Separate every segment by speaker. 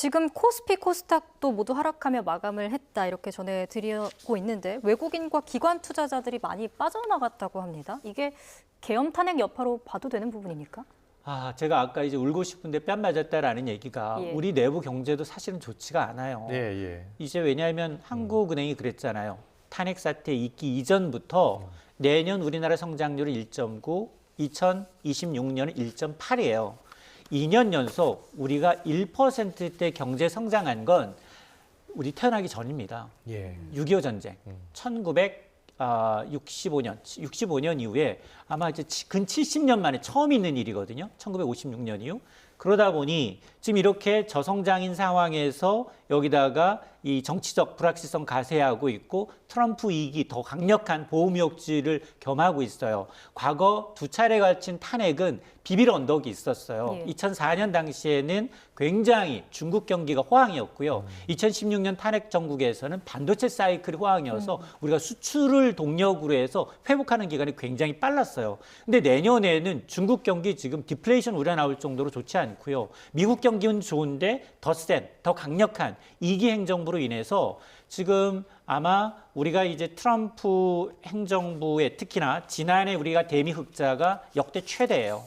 Speaker 1: 지금 코스피, 코스닥도 모두 하락하며 마감을 했다 이렇게 전해드리고 있는데 외국인과 기관 투자자들이 많이 빠져나갔다고 합니다. 이게 계엄 탄핵 여파로 봐도 되는 부분입니까?
Speaker 2: 제가 아까 이제 울고 싶은데 뺨 맞았다라는 얘기가
Speaker 1: 예.
Speaker 2: 우리 내부 경제도 사실은 좋지가 않아요.
Speaker 3: 예.
Speaker 2: 이제 왜냐하면 한국은행이 그랬잖아요. 탄핵 사태 있기 이전부터 내년 우리나라 성장률은 1.9, 2026년은 1.8이에요. 2년 연속 우리가 1%대 경제 성장한 건 우리 태어나기 전입니다.
Speaker 3: 예.
Speaker 2: 6.25 전쟁, 65년 이후에 아마 이제 근 70년 만에 처음 있는 일이거든요. 1956년 이후. 그러다 보니 지금 이렇게 저성장인 상황에서 여기다가 이 정치적 불확실성 가세하고 있고 트럼프 이익이 더 강력한 보호무역지를 겸하고 있어요. 과거 두 차례 걸친 탄핵은 비빌 언덕이 있었어요.
Speaker 1: 예.
Speaker 2: 2004년 당시에는 굉장히 중국 경기가 호황이었고요. 2016년 탄핵 정국에서는 반도체 사이클이 호황이어서 우리가 수출을 동력으로 해서 회복하는 기간이 굉장히 빨랐어요. 근데 내년에는 중국 경기 지금 디플레이션 우려 나올 정도로 좋지 않고요. 미국 경기는 좋은데 더 센, 더 강력한 이기 행정부로 인해서 지금 아마 우리가 이제 트럼프 행정부의 특히나 지난해 우리가 대미 흑자가 역대 최대예요.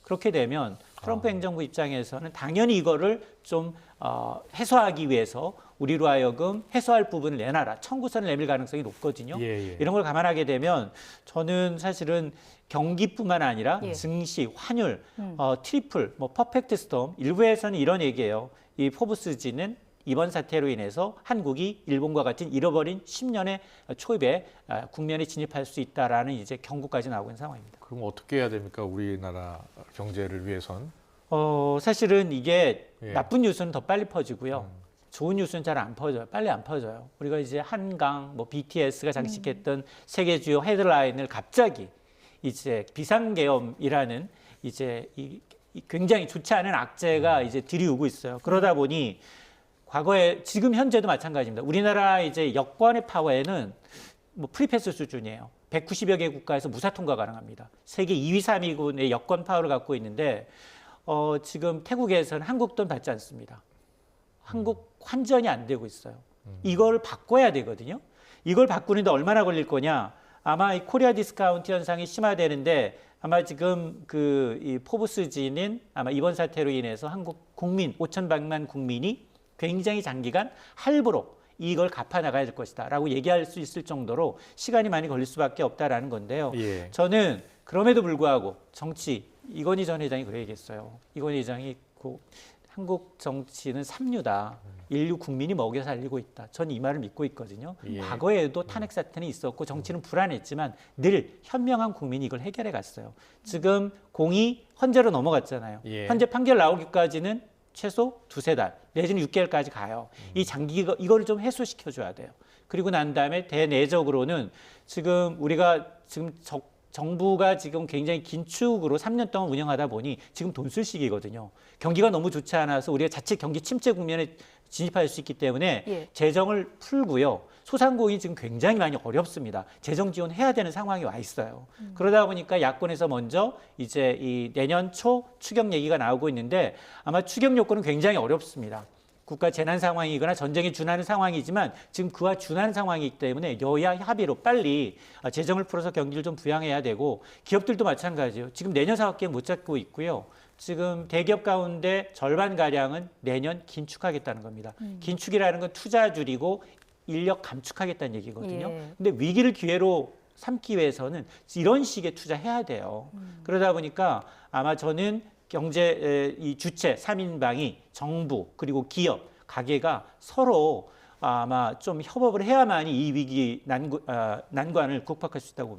Speaker 2: 그렇게 되면 트럼프 행정부 입장에서는 당연히 이거를 좀 해소하기 위해서 우리로 하여금 해소할 부분을 내놔라. 청구서를 내밀 가능성이 높거든요.
Speaker 3: 예.
Speaker 2: 이런 걸 감안하게 되면 저는 사실은 경기뿐만 아니라
Speaker 1: 예.
Speaker 2: 증시, 환율, 트리플, 퍼펙트 스톰 일부에서는 이런 얘기예요. 이 포브스지는 이번 사태로 인해서 한국이 일본과 같은 잃어버린 10년의 초입에 국면에 진입할 수 있다라는 이제 경고까지 나오고 있는 상황입니다.
Speaker 3: 그럼 어떻게 해야 됩니까? 우리나라 경제를 위해선?
Speaker 2: 사실은 이게
Speaker 3: 예.
Speaker 2: 나쁜 뉴스는 더 빨리 퍼지고요. 좋은 뉴스는 잘 안 퍼져요. 빨리 안 퍼져요. 우리가 이제 한강, BTS가 장식했던 세계 주요 헤드라인을 갑자기 이제 비상계엄이라는 이제 이 굉장히 좋지 않은 악재가 이제 들이오고 있어요. 그러다 보니 과거에 지금 현재도 마찬가지입니다. 우리나라 이제 여권의 파워에는 프리패스 수준이에요. 190여 개 국가에서 무사 통과 가능합니다. 세계 2위, 3위군의 여권 파워를 갖고 있는데 지금 태국에서는 한국 돈 받지 않습니다. 한국 환전이 안 되고 있어요. 이걸 바꿔야 되거든요. 이걸 바꾸는데 얼마나 걸릴 거냐? 아마 이 코리아 디스카운트 현상이 심화되는데 아마 지금 이 포브스지는 아마 이번 사태로 인해서 한국 국민 5,100만 국민이 굉장히 장기간 할부로 이걸 갚아 나가야 될 것이다라고 얘기할 수 있을 정도로 시간이 많이 걸릴 수밖에 없다라는 건데요.
Speaker 3: 예.
Speaker 2: 저는 그럼에도 불구하고 정치 이건희 전 회장이 그래 얘기했어요. 이건희 회장이 한국 정치는 삼류다. 인류 국민이 먹여 살리고 있다. 전 이 말을 믿고 있거든요.
Speaker 3: 예.
Speaker 2: 과거에도 탄핵 사태는 있었고 정치는 불안했지만 늘 현명한 국민이 이걸 해결해 갔어요. 지금 공이 헌재로 넘어갔잖아요.
Speaker 3: 예.
Speaker 2: 헌재 판결 나오기까지는 최소 2-3달 내지는 6개월까지 가요. 이 이거를 좀 해소시켜줘야 돼요. 그리고 난 다음에 대내적으로는 지금 우리가 지금 정부가 지금 굉장히 긴축으로 3년 동안 운영하다 보니 지금 돈 쓸 시기거든요. 경기가 너무 좋지 않아서 우리가 자칫 경기 침체 국면에 진입할 수 있기 때문에
Speaker 1: 예.
Speaker 2: 재정을 풀고요. 소상공인이 지금 굉장히 많이 어렵습니다. 재정 지원해야 되는 상황이 와 있어요. 그러다 보니까 야권에서 먼저 이제 이 내년 초 추경 얘기가 나오고 있는데 아마 추경 요건은 굉장히 어렵습니다. 국가 재난 상황이거나 전쟁에 준하는 상황이지만 지금 그와 준하는 상황이기 때문에 여야 합의로 빨리 재정을 풀어서 경기를 좀 부양해야 되고 기업들도 마찬가지예요. 지금 내년 사업계획 못 잡고 있고요. 지금 대기업 가운데 절반가량은 내년 긴축하겠다는 겁니다. 긴축이라는 건 투자 줄이고 인력 감축하겠다는 얘기거든요.
Speaker 1: 예.
Speaker 2: 근데 위기를 기회로 삼기 위해서는 이런 식의 투자해야 돼요. 그러다 보니까 아마 저는 경제 이 주체 3인방이 정부 그리고 기업, 가게가 서로 아마 좀 협업을 해야만이 이 위기 난관을 극복할 수 있다고 봅니다.